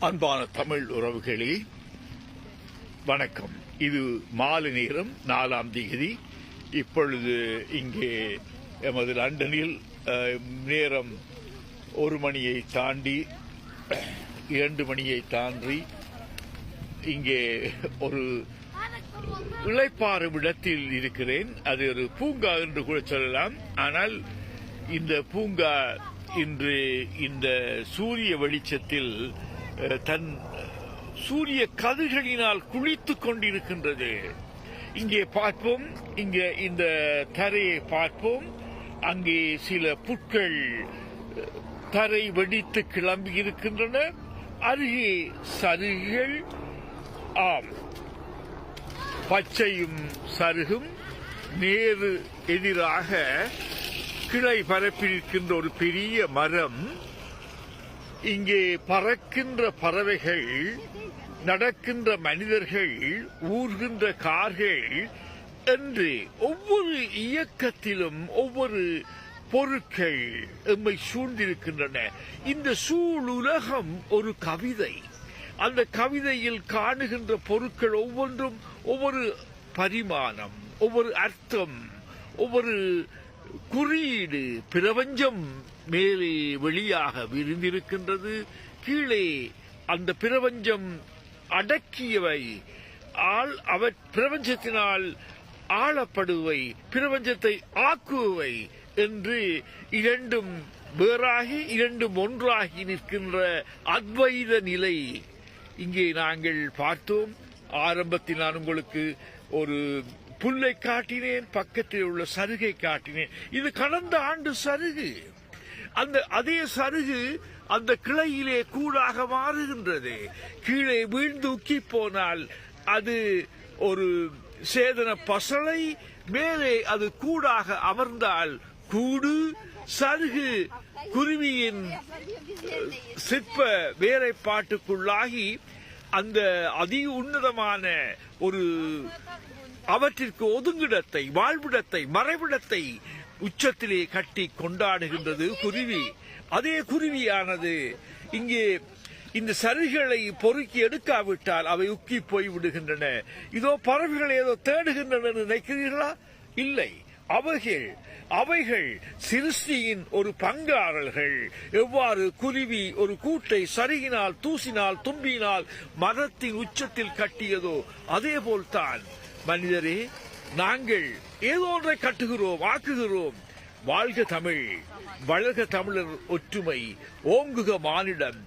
அன்பான தமிழ் உறவுகளே வணக்கம். இது மாலை நேரம் 4ஆம் தேதி. இப்பொழுது இங்கே எமது லண்டனில் நேரம் 1 மணியை தாண்டி 2 மணியை தாண்டி இங்கே ஒரு இளைப்பாறும் இடத்தில் இருக்கிறேன். அது ஒரு பூங்கா என்று கூட சொல்லலாம். ஆனால் இந்த பூங்கா இன்று இந்த சூரிய வெளிச்சத்தில் தன் சூரிய கதிர்களினால் குளித்துக் கொண்டிருக்கின்றது. இங்கே பார்ப்போம், இங்கே இந்த தரையை பார்ப்போம். அங்கே சில புட்கள் தரை வெடித்து கிளம்பி இருக்கின்றன. அருகே சருகுகள், ஆம், பச்சையும் சருகும் நேரு எதிராக கிளை பரப்பியிருக்கின்ற ஒரு பெரிய மரம். இங்கே பறக்கின்ற பறவைகள், நடக்கின்ற மனிதர்கள், ஊர்கின்ற கார்கள் என்று ஒவ்வொரு இயக்கத்திலும் ஒவ்வொரு பொருட்கள் எம்மை சூழ்ந்திருக்கின்றன. இந்த சூழுலகம் ஒரு கவிதை. அந்த கவிதையில் காணுகின்ற பொருட்கள் ஒவ்வொன்றும் ஒவ்வொரு பரிமாணம், ஒவ்வொரு அர்த்தம், ஒவ்வொரு குறியீடு. பிரபஞ்சம் மேலே வெளியாக விரிந்திருக்கின்றது. கீழே அந்த பிரபஞ்சம் அடக்கியவை, பிரபஞ்சத்தினால் ஆளப்படுவை, பிரபஞ்சத்தை ஆக்குவை என்று இரண்டும் வேறாகி இரண்டும் ஒன்றாகி நிற்கின்ற அத்வைத நிலை இங்கே நாங்கள் பார்த்தோம். ஆரம்பத்தில் நான் உங்களுக்கு ஒரு புல்லை காட்டினேன், பக்கத்தில் உள்ள சருகை காட்டினேன். இது கடந்த ஆண்டு சருகு. அதே சருகு அந்த கிளையிலே கூடாக மாறுகின்றது. கீழே வீழ்ந்து உக்கி போனால் அது ஒரு சேதன பசலை, மேலே அது கூடாக அமர்ந்தால் கூடு, சருகு குருவியின் சிற்ப வேலைப்பாட்டுக்குள்ளாகி அந்த அதி உன்னதமான ஒரு அவற்றிற்கு ஒதுங்கிடத்தை, வாழ்விடத்தை, மறைவிடத்தை உச்சத்திலே கட்டி கொண்டாடுகின்றது குருவி. அதே குருவியானது இங்கே இந்த சருகுகளை பொறுக்கி எடுக்காவிட்டால் அவை உக்கி போய் விடுகின்றன. இதோ பறவைகள் ஏதோ தேடுகின்றன நினைக்கிறீர்களா? இல்லை, அவைகள் சிருஷ்டியின் ஒரு பங்காளர்கள். எவ்வாறு குருவி ஒரு கூட்டை சருகினால், தூசினால், தும்பினால் மரத்தின் உச்சத்தில் கட்டியதோ அதே போல்தான் மனிதரே நாங்கள் ஏதோ ஒன்றை கட்டுகிறோம், ஆக்குகிறோம். வாழ்க தமிழ், வளர்க தமிழர் ஒற்றுமை, ஓங்குக மானிடம்.